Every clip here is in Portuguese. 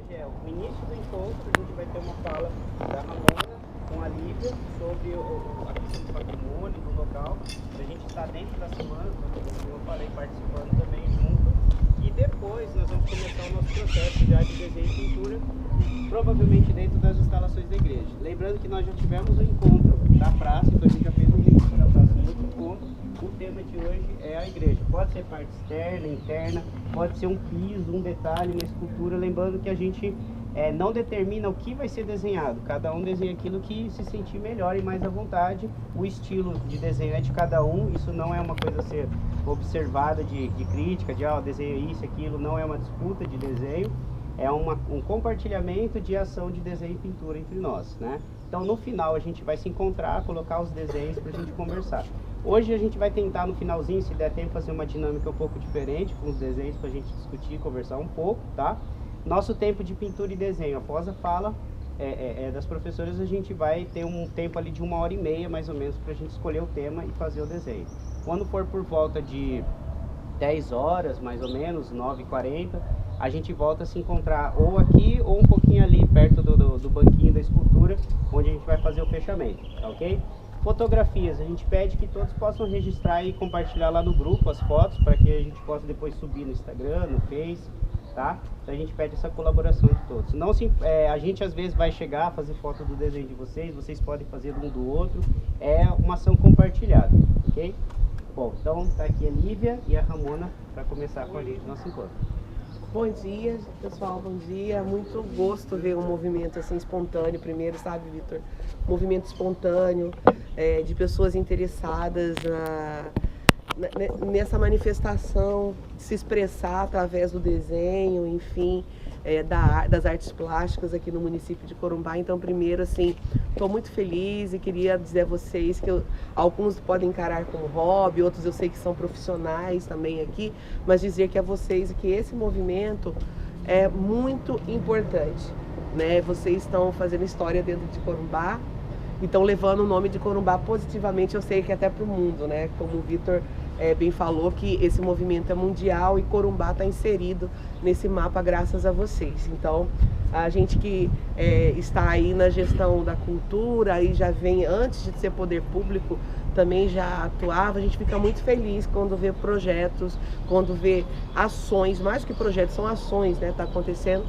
hoje é o início do encontro. A gente vai ter uma fala da Ramona com a Lívia sobre a questão do patrimônio, do local. A gente está dentro da semana, como eu falei, participando também junto. E depois nós vamos começar o nosso processo já de desenho e pintura, provavelmente dentro das instalações da igreja. Lembrando que nós já tivemos um encontro da praça, então a gente já fez um encontro da praça, um outro encontro. O tema de hoje é a igreja. Pode ser parte externa, interna, pode ser um piso, um detalhe, uma escultura. Lembrando que a gente não determina o que vai ser desenhado. Cada um desenha aquilo que se sentir melhor e mais à vontade. O estilo de desenho é de cada um. Isso não é uma coisa a ser observada de crítica, de desenho isso, aquilo. Não é uma disputa de desenho. É um compartilhamento de ação de desenho e pintura entre nós, né? Então no final a gente vai se encontrar, colocar os desenhos para a gente conversar. Hoje a gente vai tentar no finalzinho, se der tempo, fazer uma dinâmica um pouco diferente com os desenhos para a gente discutir, conversar um pouco, tá? Nosso tempo de pintura e desenho, após a fala das professoras, a gente vai ter um tempo ali de 1h30 mais ou menos para a gente escolher o tema e fazer o desenho. Quando for por volta de 10 horas, mais ou menos, 9h40, a gente volta a se encontrar ou aqui ou um pouquinho ali perto do banquinho da escultura, onde a gente vai fazer o fechamento, tá ok? Fotografias, a gente pede que todos possam registrar e compartilhar lá no grupo as fotos, para que a gente possa depois subir no Instagram, no Face, tá? Então a gente pede essa colaboração de todos. Não a gente às vezes vai chegar a fazer foto do desenho de vocês podem fazer um do outro, é uma ação compartilhada, ok? Bom, então tá aqui a Lívia e a Ramona para começar com a gente o nosso encontro. Bom dia, pessoal, bom dia. Muito gosto ver um movimento assim espontâneo primeiro, sabe, Vitor? Movimento espontâneo, de pessoas interessadas nessa manifestação, se expressar através do desenho, enfim, das artes plásticas aqui no município de Corumbá. Então, primeiro, assim, estou muito feliz e queria dizer a vocês que alguns podem encarar como hobby, outros eu sei que são profissionais também aqui, mas dizer que a vocês que esse movimento é muito importante, né? Vocês estão fazendo história dentro de Corumbá, então levando o nome de Corumbá positivamente, eu sei que até para o mundo, né? Como o Vitor bem falou, que esse movimento é mundial e Corumbá está inserido nesse mapa graças a vocês. Então, a gente que está aí na gestão da cultura e já vem antes de ser poder público, também já atuava, a gente fica muito feliz quando vê projetos, quando vê ações, mais que projetos, são ações, né? Tá acontecendo,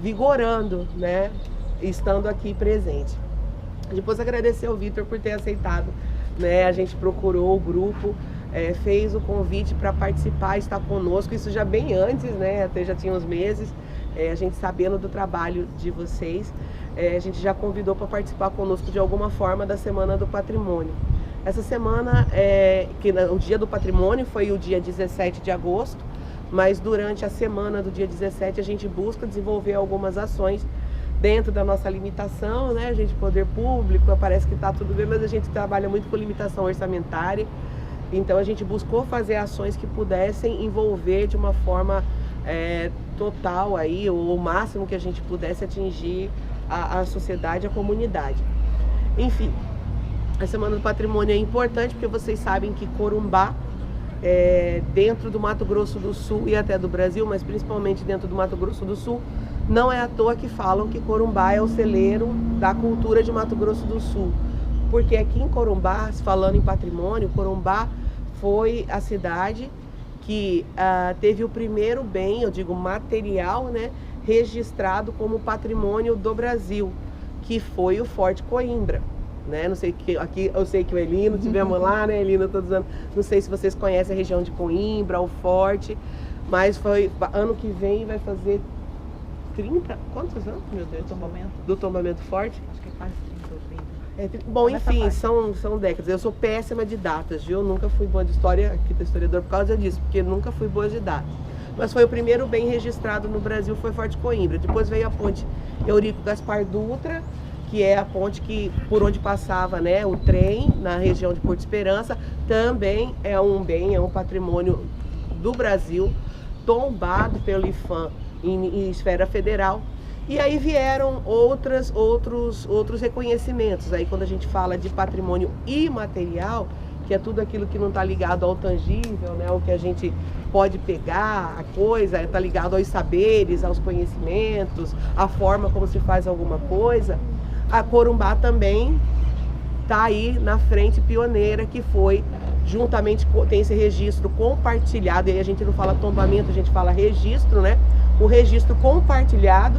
vigorando, né? Estando aqui presente. Depois agradecer ao Vitor por ter aceitado, né? A gente procurou o grupo, fez o convite para participar, estar conosco, isso já bem antes, né? Até já tinha uns meses, a gente sabendo do trabalho de vocês, a gente já convidou para participar conosco de alguma forma da Semana do Patrimônio. Essa semana, o Dia do Patrimônio foi o dia 17 de agosto, mas durante a semana do dia 17 a gente busca desenvolver algumas ações dentro da nossa limitação, né? A gente, poder público, parece que está tudo bem, mas a gente trabalha muito com limitação orçamentária. Então a gente buscou fazer ações que pudessem envolver de uma forma total aí, ou o máximo que a gente pudesse atingir a sociedade, a comunidade. Enfim, a Semana do Patrimônio é importante porque vocês sabem que Corumbá, dentro do Mato Grosso do Sul e até do Brasil, mas principalmente dentro do Mato Grosso do Sul, não é à toa que falam que Corumbá é o celeiro da cultura de Mato Grosso do Sul. Porque aqui em Corumbá, falando em patrimônio, Corumbá foi a cidade que teve o primeiro bem, eu digo material, né, registrado como patrimônio do Brasil, que foi o Forte Coimbra. Né? Não sei que aqui eu sei que o Elino, tivemos lá, né, Elino, todos os anos. Não sei se vocês conhecem a região de Coimbra, o Forte, mas foi ano que vem vai fazer 30, quantos anos, meu Deus? Do tombamento forte? Acho que é quase 30 ou 30. Bom, enfim, são décadas. Eu sou péssima de datas, viu? Nunca fui boa de história, aqui do historiador, por causa disso, porque nunca fui boa de datas. Mas foi o primeiro bem registrado no Brasil, foi Forte Coimbra. Depois veio a ponte Eurico Gaspar Dutra, que é a ponte por onde passava, né, o trem na região de Porto Esperança. Também é um patrimônio do Brasil, tombado pelo IPHAN em esfera federal. E aí vieram outros reconhecimentos. Aí quando a gente fala de patrimônio imaterial, que é tudo aquilo que não está ligado ao tangível, né? O que a gente pode pegar, a coisa, está ligado aos saberes, aos conhecimentos, a forma como se faz alguma coisa. A Corumbá também está aí na frente pioneira, que foi juntamente, tem esse registro compartilhado, e aí a gente não fala tombamento, a gente fala registro, né? O registro compartilhado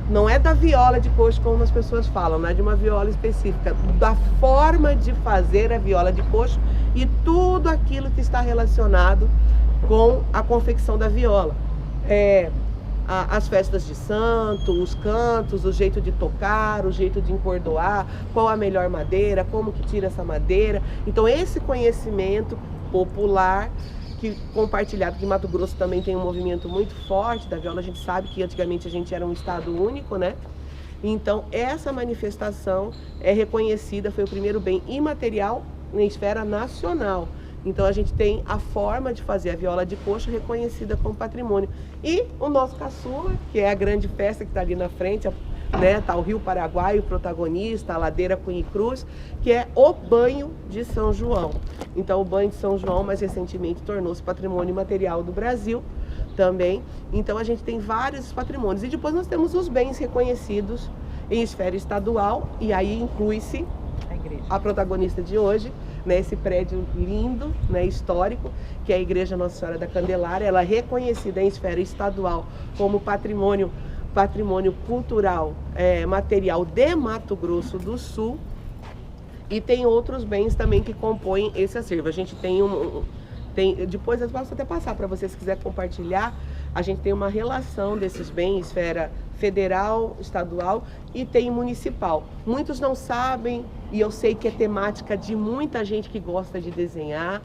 não é da viola de coxo como as pessoas falam, não é de uma viola específica, da forma de fazer a viola de coxo e tudo aquilo que está relacionado com a confecção da viola. As festas de santo, os cantos, o jeito de tocar, o jeito de encordoar, qual a melhor madeira, como que tira essa madeira. Então esse conhecimento popular compartilhado, que Mato Grosso também tem um movimento muito forte da viola. A gente sabe que antigamente a gente era um estado único, né? Então essa manifestação é reconhecida, foi o primeiro bem imaterial na esfera nacional. Então a gente tem a forma de fazer a viola de coxo reconhecida como patrimônio. E o nosso caçula, que é a grande festa que está ali na frente, né? Tá o Rio Paraguai, o protagonista, a ladeira Cunha Cruz, que é o banho de São João. Então o banho de São João mais recentemente tornou-se patrimônio imaterial do Brasil também. Então a gente tem vários patrimônios. E depois nós temos os bens reconhecidos em esfera estadual, e aí inclui-se a protagonista de hoje, né, esse prédio lindo, né, histórico, que é a Igreja Nossa Senhora da Candelária. Ela é reconhecida em esfera estadual como patrimônio cultural material de Mato Grosso do Sul, e tem outros bens também que compõem esse acervo. A gente tem depois eu posso até passar para vocês, se quiser compartilhar. A gente tem uma relação desses bens, esfera federal, estadual e tem municipal. Muitos não sabem, e eu sei que é temática de muita gente que gosta de desenhar.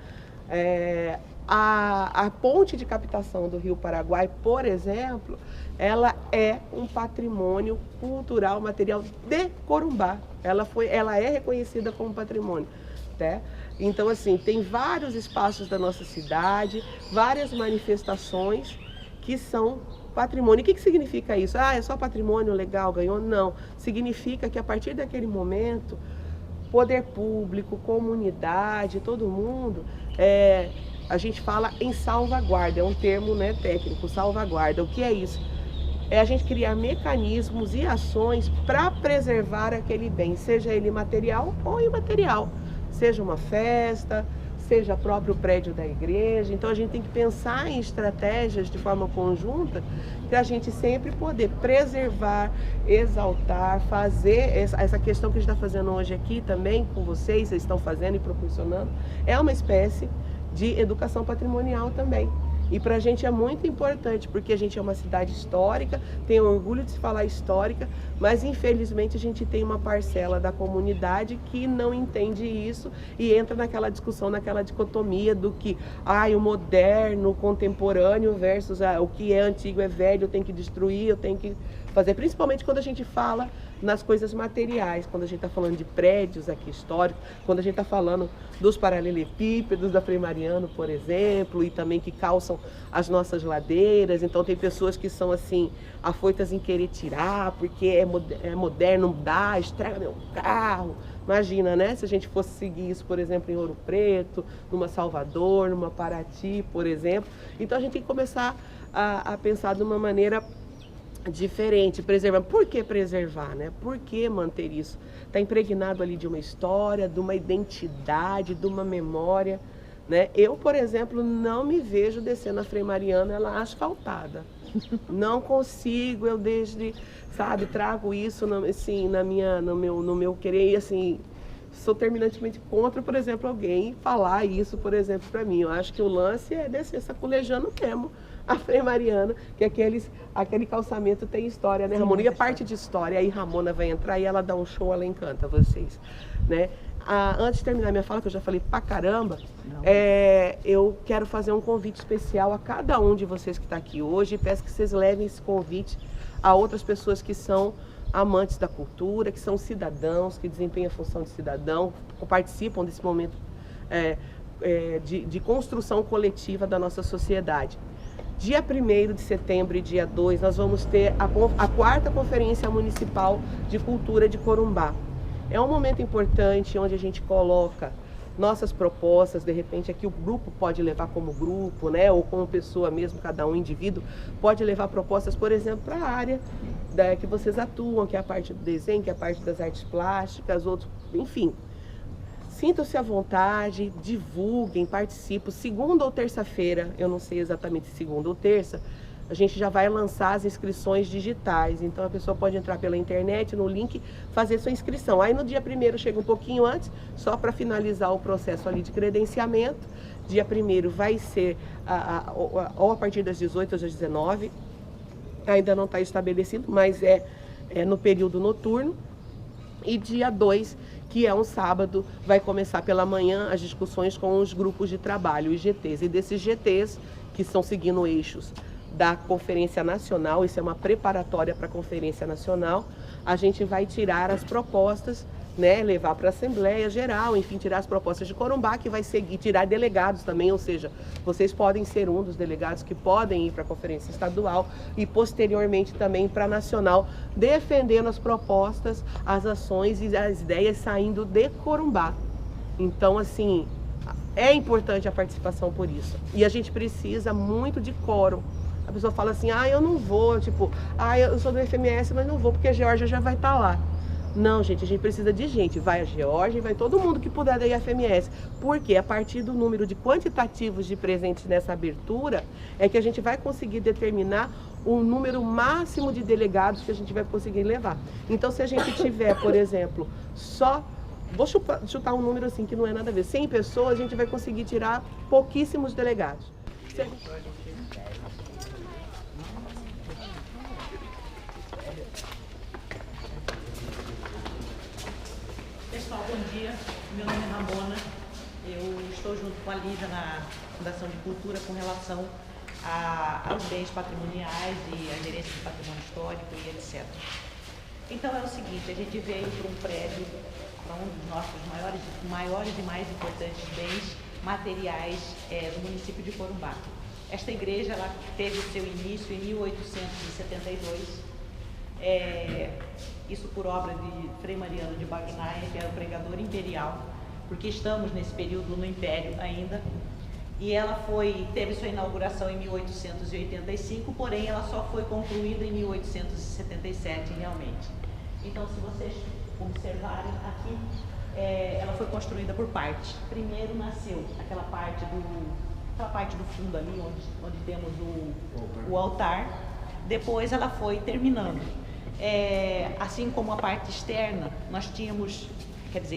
A ponte de captação do Rio Paraguai, por exemplo, ela é um patrimônio cultural material de Corumbá. Ela é reconhecida como patrimônio, né? Então, assim, tem vários espaços da nossa cidade, várias manifestações que são patrimônio. O que significa isso? É só patrimônio, legal, ganhou? Não. Significa que a partir daquele momento, poder público, comunidade, todo mundo, a gente fala em salvaguarda, é um termo, né, técnico, salvaguarda. O que é isso? É a gente criar mecanismos e ações para preservar aquele bem, seja ele material ou imaterial, seja uma festa, seja o próprio prédio da igreja. Então a gente tem que pensar em estratégias de forma conjunta para a gente sempre poder preservar, exaltar, fazer essa questão que a gente está fazendo hoje aqui também com vocês estão fazendo e proporcionando, é uma espécie de educação patrimonial também. E para a gente é muito importante, porque a gente é uma cidade histórica, tem orgulho de se falar histórica, mas infelizmente a gente tem uma parcela da comunidade que não entende isso e entra naquela discussão, naquela dicotomia do que o moderno, o contemporâneo versus o que é antigo é velho, eu tenho que destruir, eu tenho que fazer, principalmente quando a gente fala nas coisas materiais, quando a gente está falando de prédios aqui históricos, quando a gente está falando dos paralelepípedos da Frei Mariano, por exemplo, e também que calçam as nossas ladeiras. Então tem pessoas que são assim, afoitas em querer tirar, porque é moderno, não dá, estraga meu carro. Imagina, né, se a gente fosse seguir isso, por exemplo, em Ouro Preto, numa Salvador, numa Paraty, por exemplo. Então a gente tem que começar a pensar de uma maneira diferente, preservar. Por que preservar, né? Por que manter isso? Está impregnado ali de uma história, de uma identidade, de uma memória, né? Eu, por exemplo, não me vejo descendo a Frei Mariano, ela asfaltada. Não consigo, eu trago isso assim, no meu querer, e assim, sou terminantemente contra, por exemplo, alguém falar isso, por exemplo, para mim. Eu acho que o lance é descer sacolejando mesmo a Frei Mariano, que aquele calçamento tem história, né, Ramona? E a parte de história, aí Ramona vai entrar e ela dá um show, ela encanta vocês, né? Antes de terminar minha fala, que eu já falei pra caramba, eu quero fazer um convite especial a cada um de vocês que está aqui hoje, e peço que vocês levem esse convite a outras pessoas que são amantes da cultura, que são cidadãos, que desempenham a função de cidadão, participam desse momento de construção coletiva da nossa sociedade. Dia 1º de setembro e dia 2, nós vamos ter a 4ª Conferência Municipal de Cultura de Corumbá. É um momento importante onde a gente coloca nossas propostas, de repente aqui o grupo pode levar como grupo, né, ou como pessoa mesmo, cada um indivíduo, pode levar propostas, por exemplo, para a área que vocês atuam, que é a parte do desenho, que é a parte das artes plásticas, outros, enfim. Sintam-se à vontade, divulguem, participem. Segunda ou terça-feira, eu não sei exatamente segunda ou terça, a gente já vai lançar as inscrições digitais. Então a pessoa pode entrar pela internet, no link, fazer sua inscrição. Aí no dia 1º chega um pouquinho antes, só para finalizar o processo ali de credenciamento. Dia 1º vai ser ou a partir das 18 às 19, ainda não está estabelecido, mas é no período noturno. E dia 2, que é um sábado, vai começar pela manhã as discussões com os grupos de trabalho, os GTs. E desses GTs, que estão seguindo eixos da Conferência Nacional, isso é uma preparatória para a Conferência Nacional, a gente vai tirar as propostas, né, levar para a Assembleia Geral, enfim, tirar as propostas de Corumbá, que vai seguir, tirar delegados também, ou seja, vocês podem ser um dos delegados que podem ir para a Conferência Estadual e posteriormente também para a Nacional, defendendo as propostas, as ações e as ideias saindo de Corumbá. Então, assim, é importante a participação por isso. E a gente precisa muito de quórum. A pessoa fala assim, eu não vou, tipo, eu sou do FMS, mas não vou porque a Geórgia já vai estar lá. Não, gente, a gente precisa de gente. Vai a Geórgia e vai todo mundo que puder da IFMS. Porque a partir do número de quantitativos de presentes nessa abertura, é que a gente vai conseguir determinar o número máximo de delegados que a gente vai conseguir levar. Então, se a gente tiver, por exemplo, vou chutar um número assim que não é nada a ver, 100 pessoas, a gente vai conseguir tirar pouquíssimos delegados. Pessoal, bom dia. Meu nome é Ramona. Eu estou junto com a Lívia na Fundação de Cultura com relação aos bens patrimoniais e a gerência do patrimônio histórico e etc. Então é o seguinte, a gente veio para um prédio, para um dos nossos maiores e mais importantes bens materiais do município de Corumbá. Esta igreja ela teve seu início em 1872. Isso por obra de Frei Mariano de Bagnaia, que era o pregador imperial, porque estamos nesse período no Império ainda. E ela teve sua inauguração em 1885, porém ela só foi concluída em 1877 realmente. Então, se vocês observarem aqui, ela foi construída por partes. Primeiro nasceu aquela parte do fundo ali, onde temos o altar. Depois ela foi terminando. Assim como a parte externa, nós tínhamos,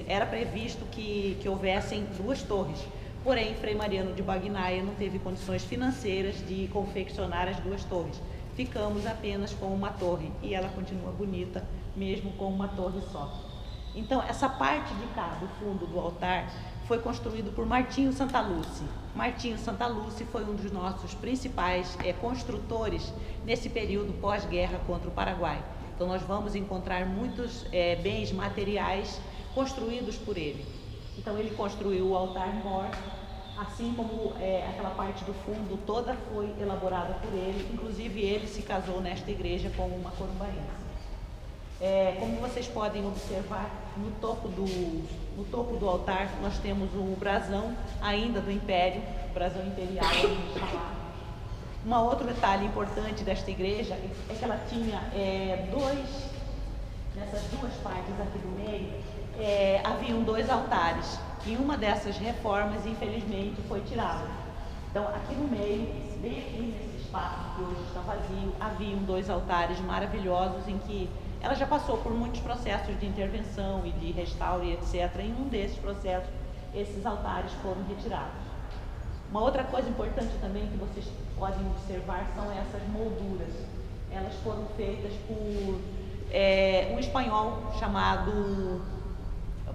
era previsto que houvessem 2 torres, porém Frei Mariano de Bagnaia não teve condições financeiras de confeccionar as 2 torres. Ficamos apenas com uma torre e ela continua bonita, mesmo com uma torre só. Então, essa parte de cá, do fundo do altar, foi construído por Martinho Santaluce. Martinho Santaluce foi um dos nossos principais construtores nesse período pós-guerra contra o Paraguai. Então nós vamos encontrar muitos bens materiais construídos por ele. Então ele construiu o altar-mor, assim como aquela parte do fundo toda foi elaborada por ele. Inclusive ele se casou nesta igreja com uma corumbaense. Como vocês podem observar, no topo do altar nós temos o brasão ainda do Império, o brasão imperial, vamos chamar. Um outro detalhe importante desta igreja é que ela tinha nessas 2 partes aqui do meio, haviam 2 altares. E uma dessas reformas, infelizmente, foi tirada. Então, aqui no meio, bem aqui nesse espaço que hoje está vazio, haviam 2 altares maravilhosos em que ela já passou por muitos processos de intervenção e de restauro e etc. Em um desses processos, esses altares foram retirados. Uma outra coisa importante também que vocês podem observar são essas molduras. Elas foram feitas por um espanhol chamado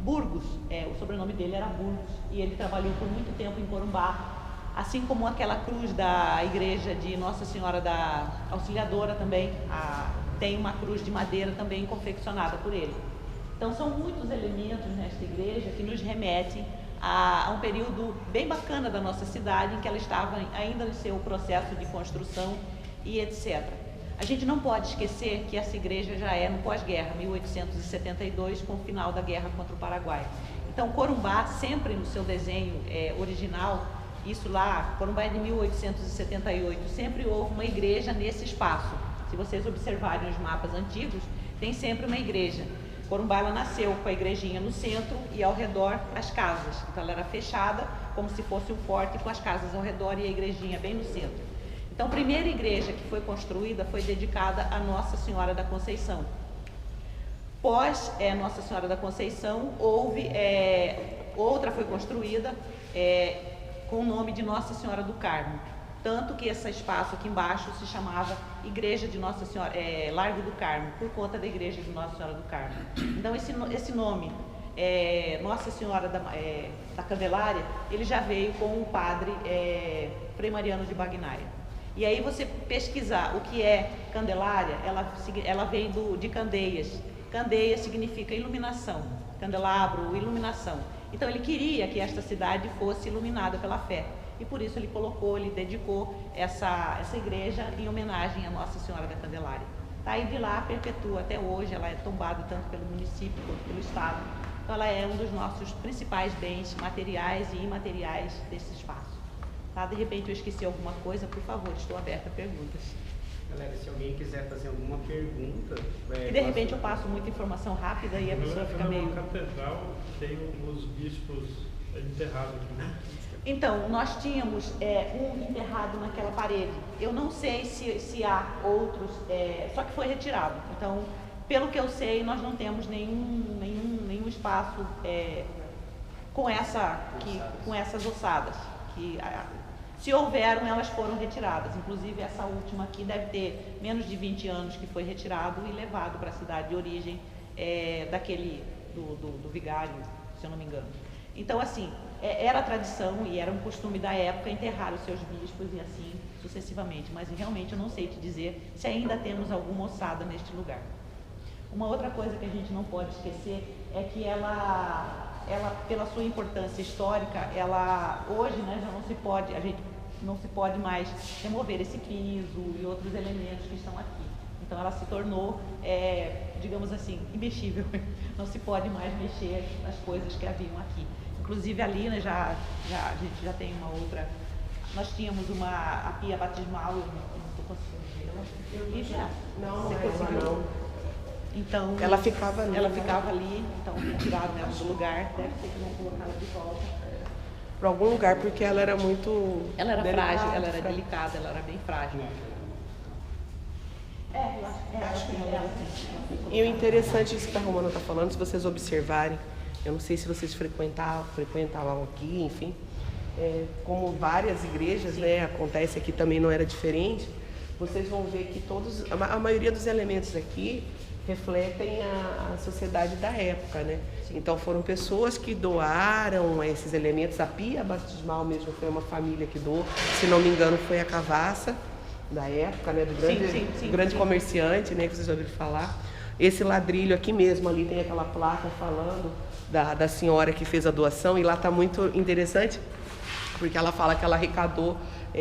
Burgos. O sobrenome dele era Burgos e ele trabalhou por muito tempo em Corumbá. Assim como aquela cruz da igreja de Nossa Senhora da Auxiliadora também, tem uma cruz de madeira também confeccionada por ele. Então são muitos elementos nesta igreja que nos remetem a um período bem bacana da nossa cidade, em que ela estava ainda no seu processo de construção e etc. A gente não pode esquecer que essa igreja já é no pós-guerra, 1872, com o final da guerra contra o Paraguai. Então, Corumbá, sempre no seu desenho original, isso lá, Corumbá é de 1878, sempre houve uma igreja nesse espaço. Se vocês observarem os mapas antigos, tem sempre uma igreja. Corumbá, ela nasceu com a igrejinha no centro e ao redor as casas. Então ela era fechada, como se fosse um forte, com as casas ao redor e a igrejinha bem no centro. Então a primeira igreja que foi construída foi dedicada a Nossa Senhora da Conceição. Pós Nossa Senhora da Conceição, houve outra foi construída com o nome de Nossa Senhora do Carmo. Tanto que esse espaço aqui embaixo se chamava Igreja de Nossa Senhora, Largo do Carmo, por conta da Igreja de Nossa Senhora do Carmo. Então esse nome, Nossa Senhora da Candelária, ele já veio com o padre Frei Mariano de Bagnaia. E aí você pesquisar o que é Candelária, ela vem de Candeias. Candeias significa iluminação, candelabro, iluminação. Então ele queria que esta cidade fosse iluminada pela fé. E por isso ele dedicou essa igreja em homenagem à Nossa Senhora da Candelária. Tá? E de lá perpetua até hoje, ela é tombada tanto pelo município quanto pelo estado. Então ela é um dos nossos principais bens materiais e imateriais desse espaço. Tá? De repente eu esqueci alguma coisa, por favor, estou aberta a perguntas. Galera, se alguém quiser fazer alguma pergunta... E de repente eu passo muita informação rápida e a pessoa fica meio... Na catedral tem os bispos enterrados aqui, né? Então, nós tínhamos um enterrado naquela parede. Eu não sei se há outros, só que foi retirado. Então, pelo que eu sei, nós não temos nenhum espaço com essas ossadas. Se houveram, elas foram retiradas. Inclusive, essa última aqui deve ter menos de 20 anos que foi retirado e levado para a cidade de origem do vigário, se eu não me engano. Então, assim, era a tradição e era um costume da época enterrar os seus bispos e assim sucessivamente. Mas realmente eu não sei te dizer se ainda temos alguma ossada neste lugar. Uma outra coisa que a gente não pode esquecer é que ela pela sua importância histórica, hoje, né, a gente não se pode mais remover esse piso e outros elementos que estão aqui. Então ela se tornou, digamos assim, imexível. Não se pode mais mexer nas coisas que haviam aqui. Inclusive ali, né, a gente já tem uma outra. Nós tínhamos a pia batismal, eu não estou conseguindo vê-la. Não. Então, ela ficava ali. Ela ficava ali, então retiraram ela do lugar, deve ser que vão colocar ela de volta. Para algum lugar, porque ela era muito. Ela era frágil, ela era delicada, ela era bem frágil. E o interessante isso que a Romana está falando, se vocês observarem, eu não sei se vocês frequentavam aqui, enfim, como várias igrejas, né, acontece aqui também não era diferente, vocês vão ver que a maioria dos elementos aqui refletem a sociedade da época, né? Então foram pessoas que doaram esses elementos, a pia batismal mesmo foi uma família que doou, se não me engano foi a Cavassa, da época, né, do grande comerciante, né, que vocês já ouviram falar. Esse ladrilho aqui mesmo, ali tem aquela placa falando da senhora que fez a doação, e lá está muito interessante, porque ela fala que ela arrecadou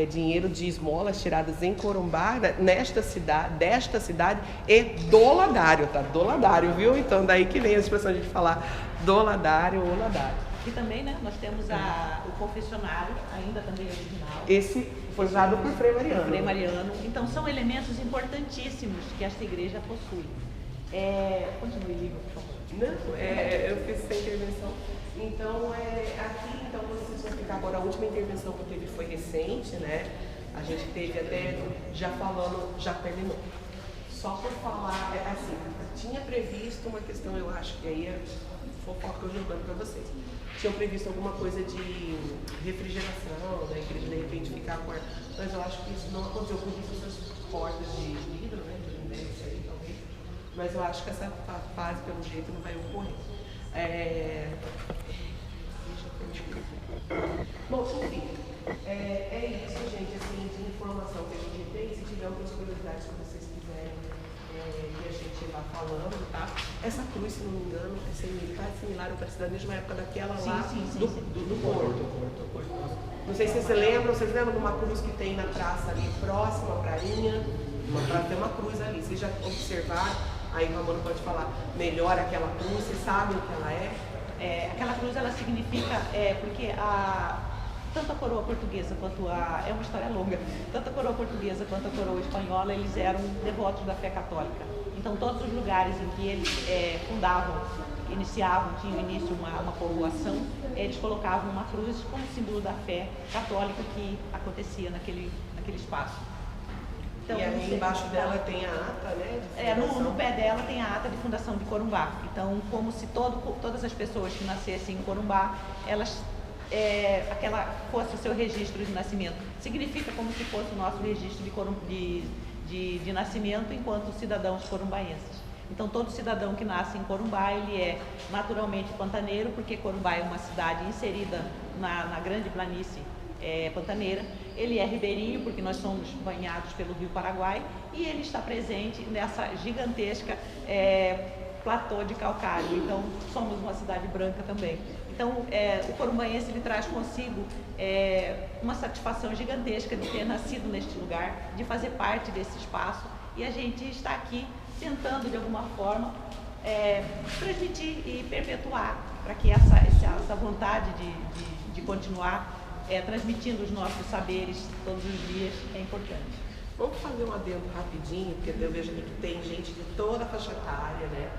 dinheiro de esmolas tiradas em Corumbá, desta cidade e do ladário, tá? Do ladário, viu? Então daí que vem a expressão de falar do ladário ou ladário. E também, né, nós temos o confessionário, ainda também original. Esse foi usado por Frei Mariano. Frei Mariano. Então são elementos importantíssimos que esta igreja possui. Continue, Lívia, por favor. Não, eu fiz essa intervenção. Então, aqui, então, vocês vão ficar agora, a última intervenção que teve foi recente, né? A gente teve até, já terminou. Só por falar, assim, tinha previsto uma questão, eu acho que aí fofoca eu jogando para vocês. Tinham previsto alguma coisa de refrigeração, da igreja de repente ficar com ar, mas eu acho que isso não aconteceu por essas portas de vidro, né? De index aí, talvez. Mas eu acho que essa fase, pelo jeito, não vai ocorrer. Bom, enfim, é isso, gente, assim, de informação que a gente tem. Se tiver outras curiosidades que vocês quiserem que a gente vá falando, tá? Essa cruz, se não me engano, é similar ou parecida da mesma época daquela lá do Porto. Não sei se vocês lembram de uma cruz que tem na praça ali, próxima à prainha? Tem uma cruz ali, vocês já observaram? Aí o Ramon pode falar melhor aquela cruz, vocês sabem o que ela é? Aquela cruz, ela significa, porque tanto a coroa portuguesa quanto é uma história longa, tanto a coroa portuguesa quanto a coroa espanhola, eles eram devotos da fé católica. Então, todos os lugares em que eles fundavam, tinham início uma povoação, eles colocavam uma cruz como símbolo da fé católica que acontecia naquele espaço. Então, e ali embaixo dela tem a ata, né? No pé dela tem a ata de fundação de Corumbá. Então, como se todas as pessoas que nascessem em Corumbá, elas aquela fosse o seu registro de nascimento. Significa como se fosse o nosso registro de nascimento enquanto cidadãos corumbaenses. Então, todo cidadão que nasce em Corumbá, ele é naturalmente pantaneiro, porque Corumbá é uma cidade inserida na grande planície pantaneira. Ele é ribeirinho, porque nós somos banhados pelo Rio Paraguai, e ele está presente nessa gigantesca platô de calcário. Então, somos uma cidade branca também. Então, o corumbaense, ele traz consigo uma satisfação gigantesca de ter nascido neste lugar, de fazer parte desse espaço, e a gente está aqui tentando, de alguma forma, transmitir e perpetuar, para que essa vontade de continuar transmitindo os nossos saberes todos os dias é importante. Vamos fazer um adendo rapidinho, porque eu vejo aqui que tem gente de toda a faixa etária, né?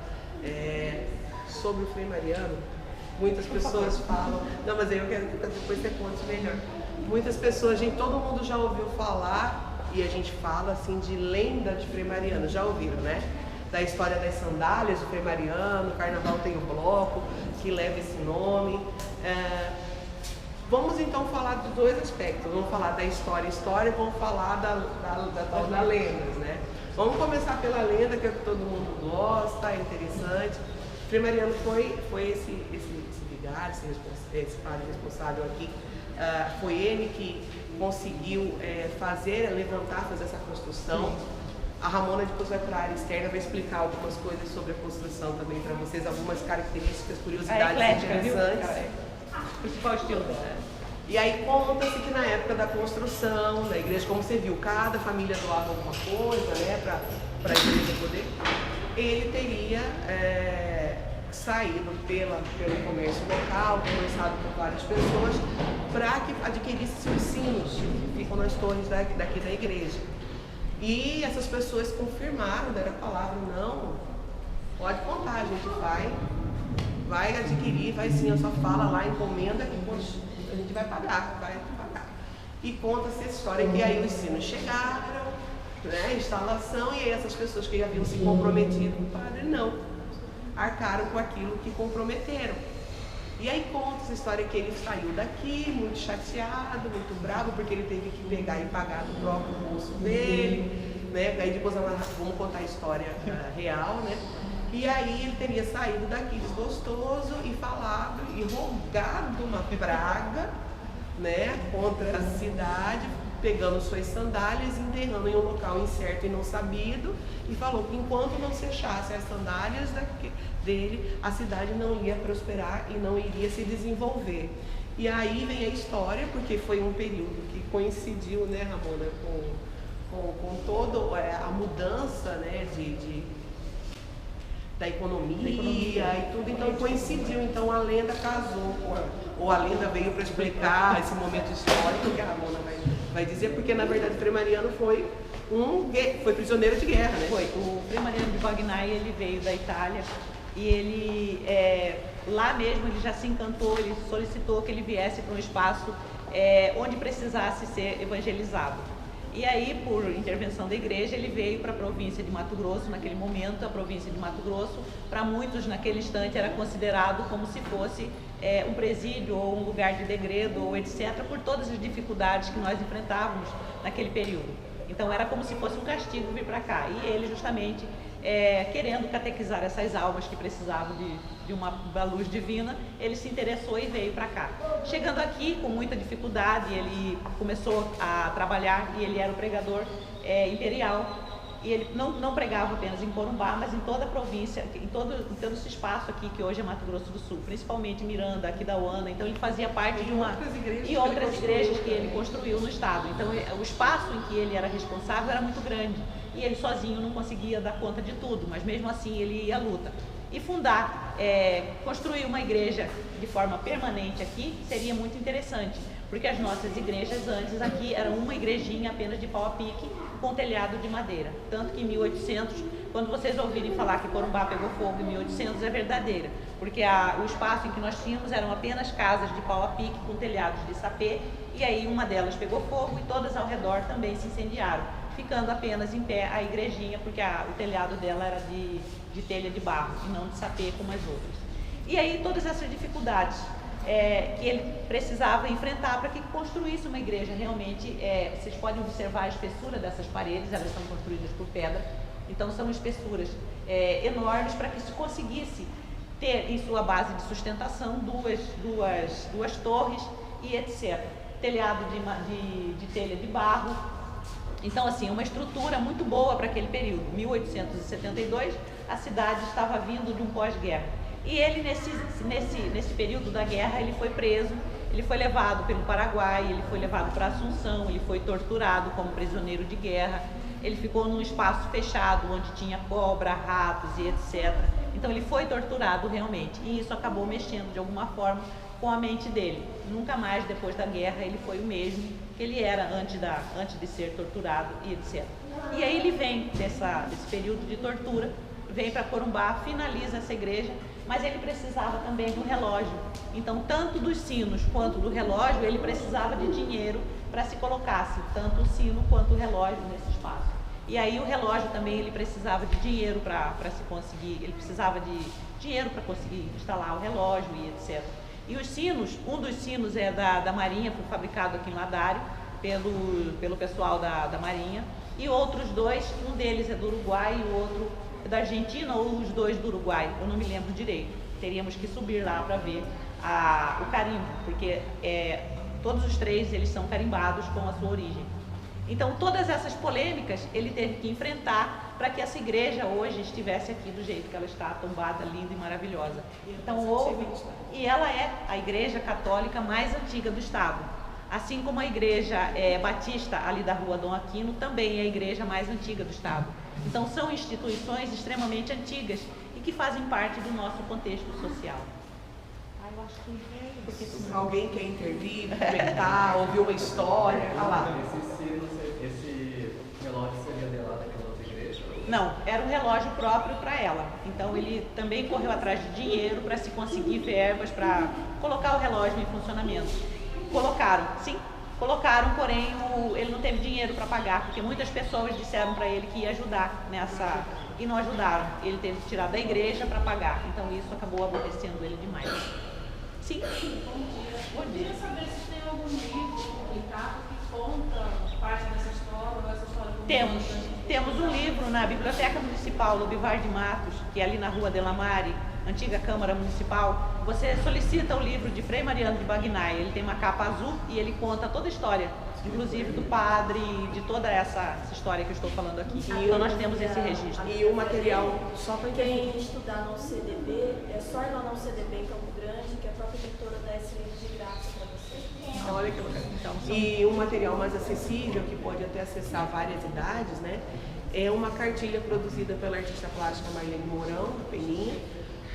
Sobre o Frei Mariano, muitas pessoas falam... Não, mas aí eu quero que depois você conte melhor. Muitas pessoas, todo mundo já ouviu falar, e a gente fala assim de lenda de Frei Mariano, já ouviram, né? Da história das sandálias do Frei Mariano, o carnaval tem um bloco que leva esse nome. Vamos então falar de dois aspectos. Vamos falar da história e vamos falar da tal da lenda, né? Vamos começar pela lenda, que é o que todo mundo gosta, é interessante. Frei Mariano foi esse vigário, esse padre responsável aqui. Foi ele que conseguiu fazer essa construção. A Ramona depois vai para a área externa, vai explicar algumas coisas sobre a construção também para vocês, algumas características, curiosidades interessantes. Principal estilo dela. E aí conta-se que na época da construção da igreja, como você viu, cada família doava alguma coisa, né, para a igreja poder. Ele teria saído pelo comércio local, começado por várias pessoas, para que adquirisse os sinos que ficam nas torres daqui da igreja. E essas pessoas confirmaram, deram a palavra, não, pode contar, a gente vai adquirir, vai sim, eu só fala lá, encomenda, que a gente vai pagar. E conta-se essa história que aí os sinos chegaram, né, instalação, e aí essas pessoas que haviam se comprometido com o padre, não, arcaram com aquilo que comprometeram. E aí conta essa história que ele saiu daqui muito chateado, muito bravo, porque ele teve que pegar e pagar do próprio bolso dele, né? Aí depois vamos contar a história real, né? E aí ele teria saído daqui desgostoso e falado e rogado uma praga, né, contra a cidade, pegando suas sandálias, enterrando em um local incerto e não sabido, e falou que enquanto não se achasse as sandálias dele, a cidade não ia prosperar e não iria se desenvolver. E aí vem a história, porque foi um período que coincidiu, né, Ramona, com toda a mudança, né, da economia e tudo, então coincidiu, então a lenda casou, ou a lenda veio para explicar esse momento histórico que a Ramona vai dizer, porque na verdade o Frei Mariano foi prisioneiro de guerra, né? Foi, o Frei Mariano de Bagnaia, ele veio da Itália e ele, lá mesmo ele já se encantou, ele solicitou que ele viesse para um espaço onde precisasse ser evangelizado. E aí, por intervenção da igreja, ele veio para a província de Mato Grosso, naquele momento. A província de Mato Grosso, para muitos naquele instante, era considerado como se fosse um presídio ou um lugar de degredo, ou etc., por todas as dificuldades que nós enfrentávamos naquele período. Então era como se fosse um castigo vir para cá. E ele justamente, querendo catequizar essas almas que precisavam de uma luz divina, ele se interessou e veio para cá. Chegando aqui, com muita dificuldade, ele começou a trabalhar e ele era o pregador imperial. E ele não pregava apenas em Corumbá, mas em toda a província, em todo esse espaço aqui, que hoje é Mato Grosso do Sul, principalmente Miranda, Aquidauana. Então ele fazia parte de outras igrejas que ele construiu no estado. Então o espaço em que ele era responsável era muito grande. E ele sozinho não conseguia dar conta de tudo, mas mesmo assim ele ia à luta. e fundar, construir uma igreja de forma permanente aqui seria muito interessante, porque as nossas igrejas antes aqui eram uma igrejinha apenas de pau a pique com telhado de madeira, tanto que em 1800, quando vocês ouvirem falar que Corumbá pegou fogo em 1800, é verdadeira, porque o espaço em que nós tínhamos eram apenas casas de pau a pique com telhados de sapê, e aí uma delas pegou fogo e todas ao redor também se incendiaram, ficando apenas em pé a igrejinha, porque o telhado dela era de telha de barro e não de sapê como as outras. E aí todas essas dificuldades que ele precisava enfrentar para que construísse uma igreja realmente, vocês podem observar a espessura dessas paredes, elas são construídas por pedra, então são espessuras enormes para que se conseguisse ter em sua base de sustentação duas torres e etc. Telhado de telha de barro. Então, assim, uma estrutura muito boa para aquele período. 1872, a cidade estava vindo de um pós-guerra. E ele, nesse período da guerra, ele foi preso, ele foi levado pelo Paraguai, ele foi levado para Assunção, ele foi torturado como prisioneiro de guerra, ele ficou num espaço fechado, onde tinha cobra, ratos e etc. Então, ele foi torturado realmente, e isso acabou mexendo de alguma forma com a mente dele. Nunca mais, depois da guerra, ele foi o mesmo que ele era antes de ser torturado e etc. E aí ele vem desse período de tortura, vem para Corumbá, finaliza essa igreja, mas ele precisava também do relógio. Então, tanto dos sinos quanto do relógio, ele precisava de dinheiro para se colocasse, tanto o sino quanto o relógio nesse espaço. E aí o relógio também, ele precisava de dinheiro para se conseguir, ele precisava de dinheiro para conseguir instalar o relógio e etc. E os sinos, um dos sinos é da Marinha, foi fabricado aqui em Ladário, pelo pessoal da Marinha, e outros dois, um deles é do Uruguai e o outro é da Argentina, ou os dois do Uruguai, eu não me lembro direito. Teríamos que subir lá para ver o carimbo, porque todos os três eles são carimbados com a sua origem. Então, todas essas polêmicas ele teve que enfrentar para que essa igreja hoje estivesse aqui do jeito que ela está, tombada, linda e maravilhosa. Então, e ela é a igreja católica mais antiga do estado. Assim como a igreja batista ali da rua Dom Aquino, também é a igreja mais antiga do estado. Então, são instituições extremamente antigas e que fazem parte do nosso contexto social. Eu acho que alguém quer intervir, comentar, ouvir uma história? Olha lá. Esse relógio seria de lá daquela outra igreja? Não, era um relógio próprio para ela. Então ele também correu atrás de dinheiro para se conseguir verbas para colocar o relógio em funcionamento. Colocaram, porém ele não teve dinheiro para pagar, porque muitas pessoas disseram para ele que ia ajudar nessa e não ajudaram. Ele teve que tirar da igreja para pagar. Então isso acabou aborrecendo ele demais. Sim. Bom dia. Eu queria saber se tem algum livro publicado que conta parte dessa história ou essa história. Temos um livro na Biblioteca Municipal Lobivar de Matos, que é ali na Rua Delamare, antiga Câmara Municipal. Você solicita o livro de Frei Mariano de Bagnaia, ele tem uma capa azul e ele conta toda a história, inclusive do padre, de toda essa história que eu estou falando aqui. Então nós temos esse registro. E o material, só para quem estudar no CDB, é só ir lá no CDB em Campo Grande, que a própria editora dá esse livro de graça para você. Olha que bacana. Então, e um material mais acessível, que pode até acessar várias idades, né? É uma cartilha produzida pela artista plástica Marlene Mourão, do Peninha,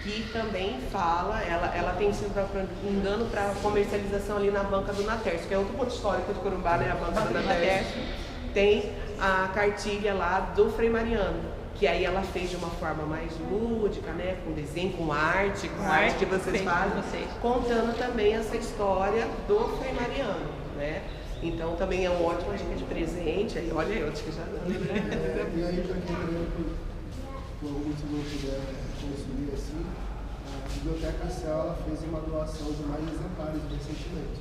que também fala, ela tem sido, me engano, para comercialização ali na banca do Natércio, que é outro ponto histórico de Corumbá, né? A banca do Natércio. Tem a cartilha lá do Frei Mariano, que aí ela fez de uma forma mais lúdica, né? Com desenho, com arte que vocês fazem, contando também essa história do Frei Mariano, né? Então também é um ótimo dica de presente. Aí, olha eu, acho que já não. E aí, para quem por algum motivo não puder consumir assim, a Biblioteca Céu ela fez uma doação de mais exemplares recentemente.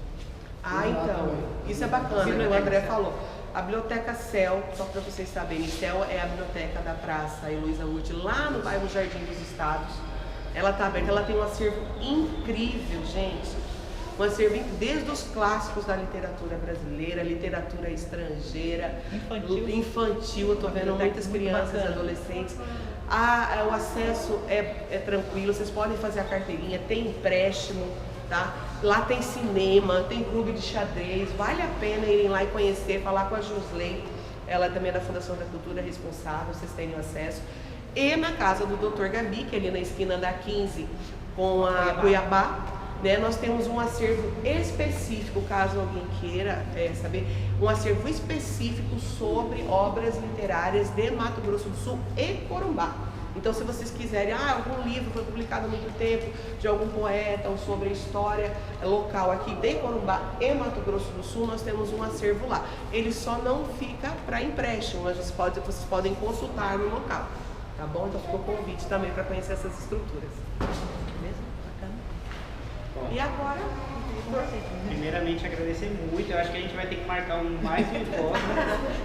Então, isso é bacana, que o André falou. A Biblioteca Céu, só para vocês saberem, Céu é a biblioteca da Praça Heloísa Urte, lá no bairro Jardim dos Estados. Ela está aberta, ela tem um acervo incrível, gente. Um acervo desde os clássicos da literatura brasileira, literatura estrangeira, infantil. Eu estou vendo muitas crianças e adolescentes. O acesso é tranquilo, vocês podem fazer a carteirinha, tem empréstimo, tá? Lá tem cinema, tem clube de xadrez, vale a pena irem lá e conhecer, falar com a Josley, ela também é da Fundação da Cultura responsável, vocês terem acesso. e na casa do Dr. Gabi, que é ali na esquina da 15 com a Cuiabá, né? Nós temos um acervo específico, caso alguém queira saber, um acervo específico sobre obras literárias de Mato Grosso do Sul e Corumbá. Então, se vocês quiserem, algum livro foi publicado há muito tempo, de algum poeta ou sobre a história local aqui de Corumbá e Mato Grosso do Sul, nós temos um acervo lá. Ele só não fica para empréstimo, mas vocês podem consultar no local, tá bom? Então, ficou o convite também para conhecer essas estruturas. Beleza? Bacana. E agora? Primeiramente, agradecer muito. Eu acho que a gente vai ter que marcar mais um encontro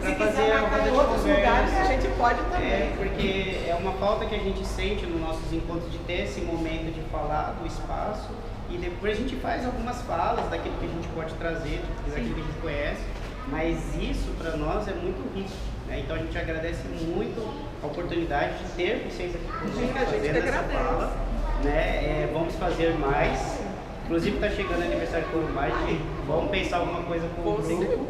Se quiser marcar em outros lugares, a gente pode também. Porque é uma falta que a gente sente nos nossos encontros de ter esse momento de falar do espaço e depois a gente faz algumas falas daquilo que a gente pode trazer, daquilo que a gente conhece, mas isso para nós é muito rico, né? Então a gente agradece muito a oportunidade de ter vocês aqui conosco fazendo essa fala, né? Vamos fazer mais. Inclusive está chegando o aniversário de Corumbá, vamos pensar alguma coisa com o grupo.